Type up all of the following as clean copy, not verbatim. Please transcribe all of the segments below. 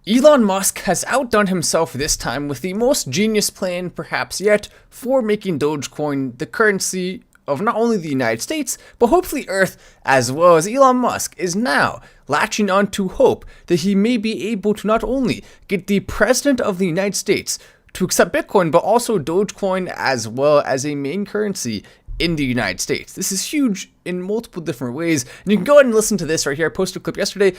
Elon Musk has outdone himself this time with the most genius plan perhaps yet for making Dogecoin the currency of not only the United States, but hopefully Earth as well, as Elon Musk is now latching on to hope that he may be able to not only get the President of the United States to accept Bitcoin, but also Dogecoin as well as a main currency in the United States. This is huge in multiple different ways, and you can go ahead and listen to this right here. I posted a clip yesterday,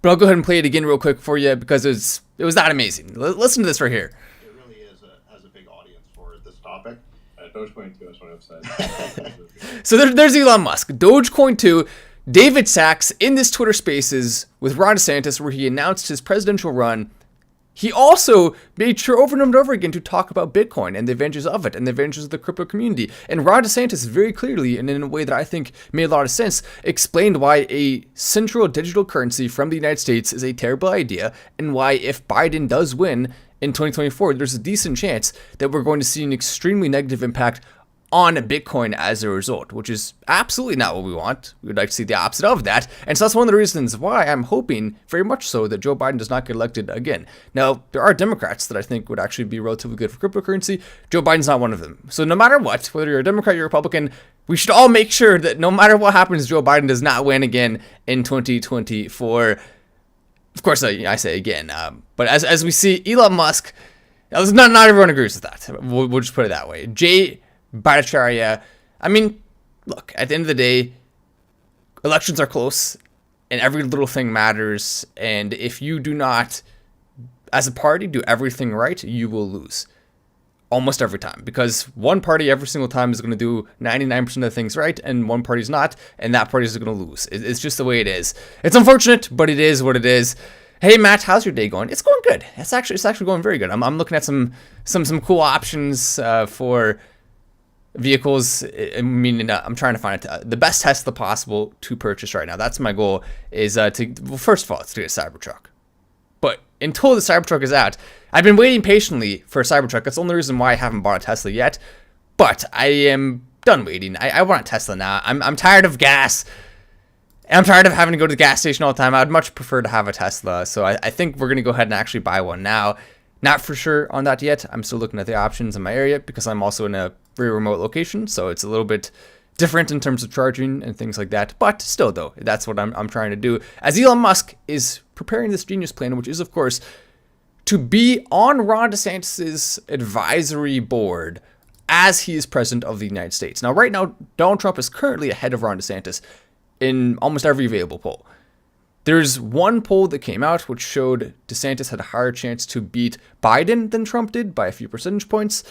but I'll go ahead and play it again real quick for you because it was that amazing. Listen to this right here. It really is has a big audience for this topic. Dogecoin 2 is what I've said. So there's Elon Musk. Dogecoin 2, David Sachs in this Twitter Spaces with Ron DeSantis where he announced his presidential run. He also made sure over and over again to talk about Bitcoin and the advantages of it and the advantages of the crypto community. And Ron DeSantis very clearly, and in a way that I think made a lot of sense, explained why a central digital currency from the United States is a terrible idea and why if Biden does win in 2024, there's a decent chance that we're going to see an extremely negative impact on Bitcoin as a result, which is absolutely not what we want. We would like to see the opposite of that. And so that's one of the reasons why I'm hoping very much so that Joe Biden does not get elected again. Now, there are Democrats that I think would actually be relatively good for cryptocurrency. Joe Biden's not one of them. So no matter what, whether you're a Democrat or a Republican, we should all make sure that no matter what happens, Joe Biden does not win again in 2024. Of course, I say again, but as we see, Elon Musk, not everyone agrees with that. We'll just put it that way. Jay Bhattacharya, I mean, look, at the end of the day, elections are close and every little thing matters. And if you do not, as a party, do everything right, you will lose almost every time, because one party every single time is going to do 99% of the things right and one party's not, and that party is going to lose. It's just the way it is. It's unfortunate, but it is what it is. Hey Matt, how's your day going? It's going good. It's actually going very good. I'm looking at some cool options for vehicles. I mean, I'm trying to find the best Tesla possible to purchase right now. That's my goal, is well, first of all, it's to get a Cybertruck. But until the Cybertruck is out, I've been waiting patiently for a Cybertruck. That's the only reason why I haven't bought a Tesla yet. But I am done waiting. I want a Tesla now. I'm tired of gas. I'm tired of having to go to the gas station all the time. I'd much prefer to have a Tesla. So I think we're going to go ahead and actually buy one now. Not for sure on that yet. I'm still looking at the options in my area because I'm also in a very remote location. So it's a little bit different in terms of charging and things like that. But still, though, that's what I'm trying to do. As Elon Musk is preparing this genius plan, which is, of course, to be on Ron DeSantis' advisory board as he is president of the United States. Now, right now, Donald Trump is currently ahead of Ron DeSantis in almost every available poll. There's one poll that came out which showed DeSantis had a higher chance to beat Biden than Trump did by a few percentage points.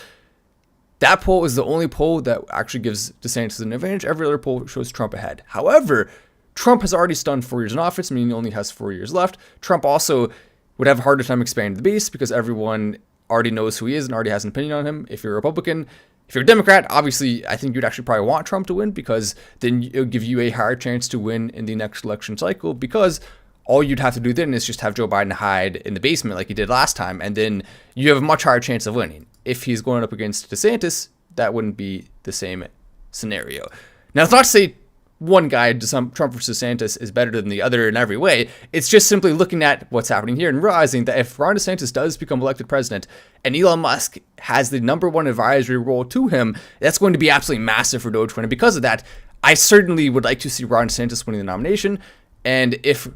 That poll is the only poll that actually gives DeSantis an advantage. Every other poll shows Trump ahead. However, Trump has already done 4 years in office, meaning he only has 4 years left. Trump also would have a harder time expanding the base because everyone already knows who he is and already has an opinion on him. If you're a Republican, if you're a Democrat, obviously, I think you'd actually probably want Trump to win because then it'll give you a higher chance to win in the next election cycle, because all you'd have to do then is just have Joe Biden hide in the basement like he did last time, and then you have a much higher chance of winning. If he's going up against DeSantis, that wouldn't be the same scenario. Now, it's not to say one guy, Trump versus DeSantis, is better than the other in every way. It's just simply looking at what's happening here and realizing that if Ron DeSantis does become elected president and Elon Musk has the #1 advisory role to him, that's going to be absolutely massive for Dogecoin. And because of that, I certainly would like to see Ron DeSantis winning the nomination. And if,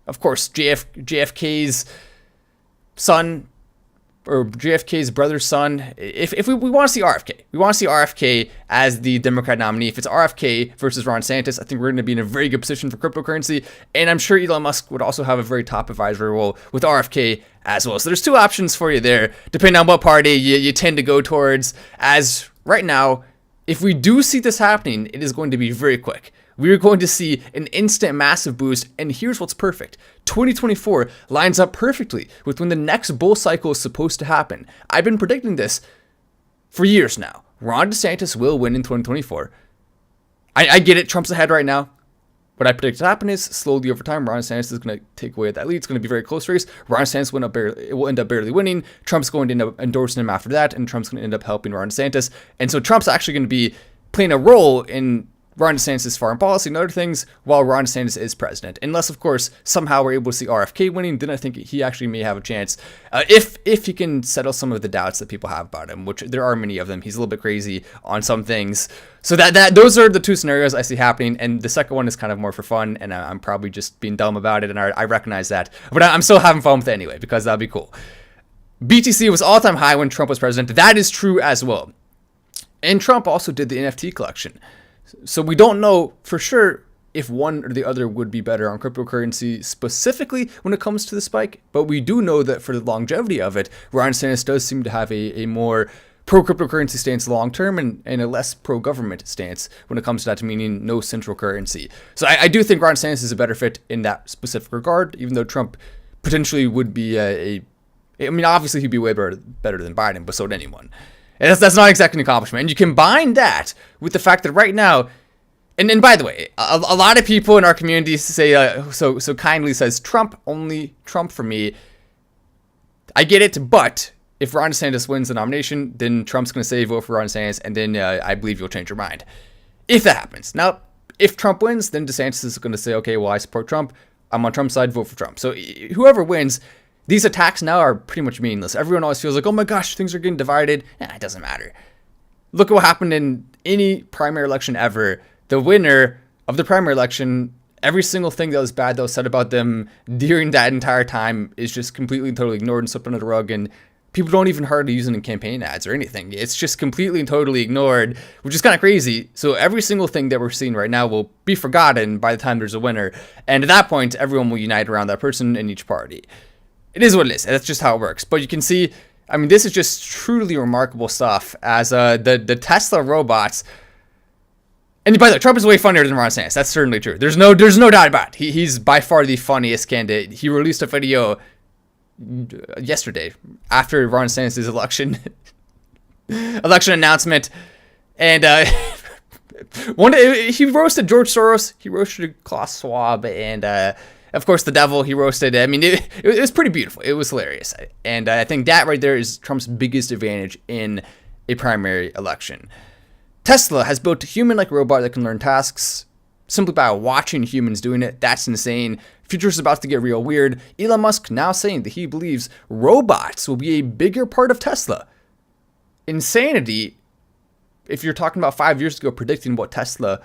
of course, JFK's son, or JFK's brother's son, if we want to see RFK. We want to see RFK as the Democrat nominee. If it's RFK versus Ron DeSantis, I think we're going to be in a very good position for cryptocurrency. And I'm sure Elon Musk would also have a very top advisory role with RFK as well. So there's two options for you there, depending on what party you tend to go towards. As right now, if we do see this happening, it is going to be very quick. We are going to see an instant massive boost, and here's what's perfect. 2024 lines up perfectly with when the next bull cycle is supposed to happen. I've been predicting this for years now. Ron DeSantis will win in 2024. I get it, Trump's ahead right now. What I predict to happen is, slowly over time, Ron DeSantis is going to take away that lead. It's going to be a very close race. Ron DeSantis will end up barely winning. Trump's going to end up endorsing him after that, and Trump's going to end up helping Ron DeSantis. And so Trump's actually going to be playing a role in Ron DeSantis' foreign policy and other things while Ron DeSantis is president. Unless, of course, somehow we're able to see RFK winning, then I think he actually may have a chance. If he can settle some of the doubts that people have about him, which there are many of them. He's a little bit crazy on some things. So those are the two scenarios I see happening. And the second one is kind of more for fun, and I'm probably just being dumb about it, and I recognize that. But I'm still having fun with it anyway, because that'll be cool. BTC was all-time high when Trump was president. That is true as well. And Trump also did the NFT collection. So we don't know for sure if one or the other would be better on cryptocurrency specifically when it comes to the spike. But we do know that for the longevity of it, Ron DeSantis does seem to have a more pro-cryptocurrency stance long-term and a less pro-government stance when it comes to that, meaning no central currency. So I do think Ron DeSantis is a better fit in that specific regard, even though Trump potentially would be obviously he'd be way better than Biden, but so would anyone. And that's not exactly an accomplishment. And you combine that with the fact that right now, and by the way, a lot of people in our community say, so kindly says, Trump for me. I get it, but if Ron DeSantis wins the nomination, then Trump's going to say vote for Ron DeSantis, and then I believe you'll change your mind. If that happens. Now, if Trump wins, then DeSantis is going to say, okay, well, I support Trump. I'm on Trump's side, vote for Trump. So whoever wins, these attacks now are pretty much meaningless. Everyone always feels like, oh my gosh, things are getting divided. It doesn't matter. Look at what happened in any primary election ever. The winner of the primary election, every single thing that was bad that was said about them during that entire time is just completely and totally ignored and swept under the rug, and people don't even hardly use it in campaign ads or anything. It's just completely and totally ignored, which is kind of crazy. So every single thing that we're seeing right now will be forgotten by the time there's a winner. And at that point, everyone will unite around that person in each party. It is what it is. That's just how it works. But you can see, this is just truly remarkable stuff as the Tesla robots. And by the way, Trump is way funnier than Ron DeSantis. That's certainly true. There's no doubt about it. He's by far the funniest candidate. He released a video yesterday after Ron DeSantis' election announcement, and he roasted George Soros, he roasted Klaus Schwab, and of course the devil he roasted. It was pretty beautiful. It was hilarious, and I think that right there is Trump's biggest advantage in a primary election. Tesla has built a human-like robot that can learn tasks simply by watching humans doing it. That's insane. Future's about to get real weird. Elon Musk now saying that he believes robots will be a bigger part of Tesla. Insanity. If you're talking about 5 years ago predicting what Tesla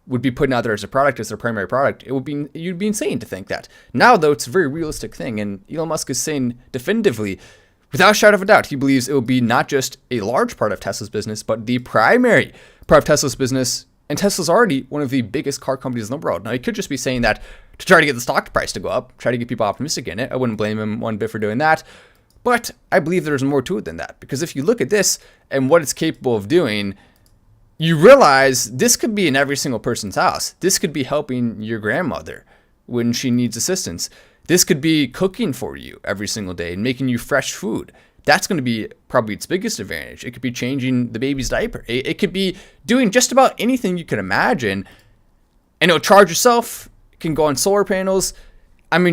would be putting out there as a product, as their primary product, you'd be insane to think that. Now, though, it's a very realistic thing, and Elon Musk is saying definitively, without a shadow of a doubt, he believes it will be not just a large part of Tesla's business, but the primary part of Tesla's business. And Tesla's already one of the biggest car companies in the world. Now, he could just be saying that to try to get the stock price to go up, try to get people optimistic in it. I wouldn't blame him one bit for doing that. But I believe there's more to it than that. Because if you look at this and what it's capable of doing, you realize this could be in every single person's house. This could be helping your grandmother when she needs assistance. This could be cooking for you every single day and making you fresh food. That's going to be probably its biggest advantage. It could be changing the baby's diaper. It could be doing just about anything you can imagine. And it'll charge yourself. It can go on solar panels.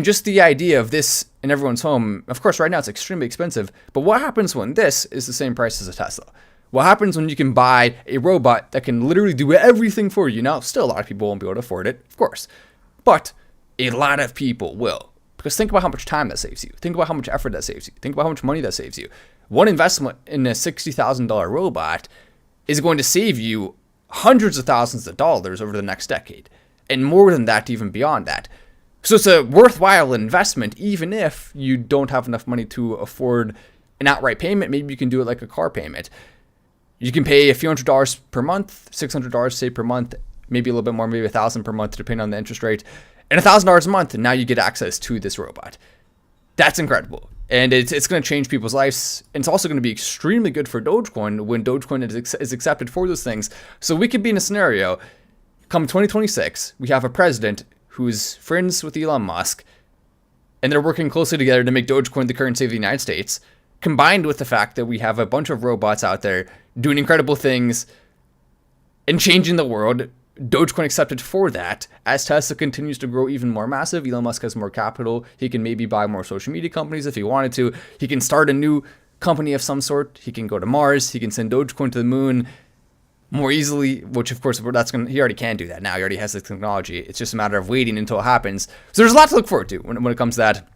Just the idea of this in everyone's home. Of course, right now it's extremely expensive. But what happens when this is the same price as a Tesla? What happens when you can buy a robot that can literally do everything for you? Now, still a lot of people won't be able to afford it, of course. But a lot of people will. Because think about how much time that saves you. Think about how much effort that saves you. Think about how much money that saves you. One investment in a $60,000 robot is going to save you hundreds of thousands of dollars over the next decade. And more than that, even beyond that. So it's a worthwhile investment, even if you don't have enough money to afford an outright payment. Maybe you can do it like a car payment. You can pay a few $100s per month, $600 say per month, maybe a little bit more, maybe $1,000 per month, depending on the interest rate. And $1,000 a month, and now you get access to this robot. That's incredible. And it's going to change people's lives. And it's also going to be extremely good for Dogecoin when Dogecoin is accepted for those things. So we could be in a scenario, come 2026, we have a president who's friends with Elon Musk, and they're working closely together to make Dogecoin the currency of the United States, combined with the fact that we have a bunch of robots out there doing incredible things and changing the world. Dogecoin accepted for that. As Tesla continues to grow even more massive, Elon Musk has more capital. He can maybe buy more social media companies if he wanted to. He can start a new company of some sort. He can go to Mars. He can send Dogecoin to the moon. more easily, which of course he already can do that now. He already has the technology. It's just a matter of waiting until it happens. So there's a lot to look forward to when it comes to that.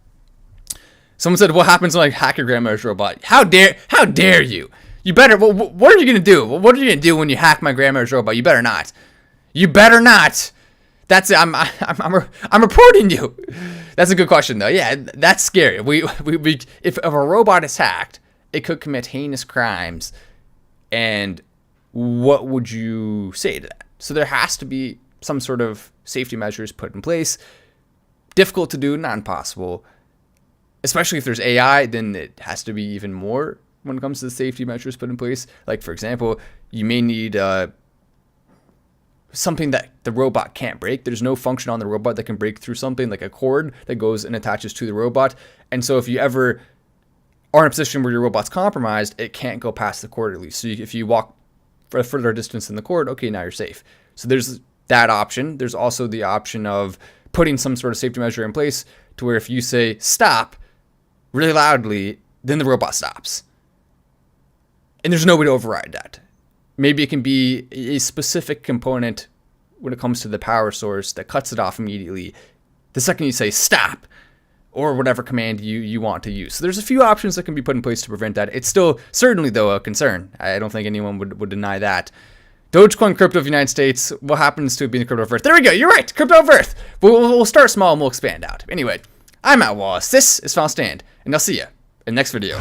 Someone said, "What happens when I hack your grandmother's robot?" How dare you? You better. Well, what are you gonna do? What are you gonna do when you hack my grandmother's robot? You better not. You better not. That's it. I'm reporting you. That's a good question though. Yeah, that's scary. If a robot is hacked, it could commit heinous crimes. And what would you say to that? So there has to be some sort of safety measures put in place. Difficult to do, not impossible. Especially if there's AI, then it has to be even more when it comes to the safety measures put in place. Like, for example, you may need something that the robot can't break. There's no function on the robot that can break through something, like a cord that goes and attaches to the robot. And so if you ever are in a position where your robot's compromised, it can't go past the cord at least. So if you walk for a further distance in the cord, okay, now you're safe. So there's that option. There's also the option of putting some sort of safety measure in place to where if you say stop really loudly, then the robot stops. And there's no way to override that. Maybe it can be a specific component when it comes to the power source that cuts it off immediately the second you say stop, or whatever command you want to use. So there's a few options that can be put in place to prevent that. It's still certainly, though, a concern. I don't think anyone would deny that. Dogecoin crypto of the United States. What happens to it being the crypto of Earth? There we go. You're right. Crypto of Earth. We'll start small and we'll expand out. Anyway, I'm at Wallace. This is Final Stand, and I'll see you in the next video.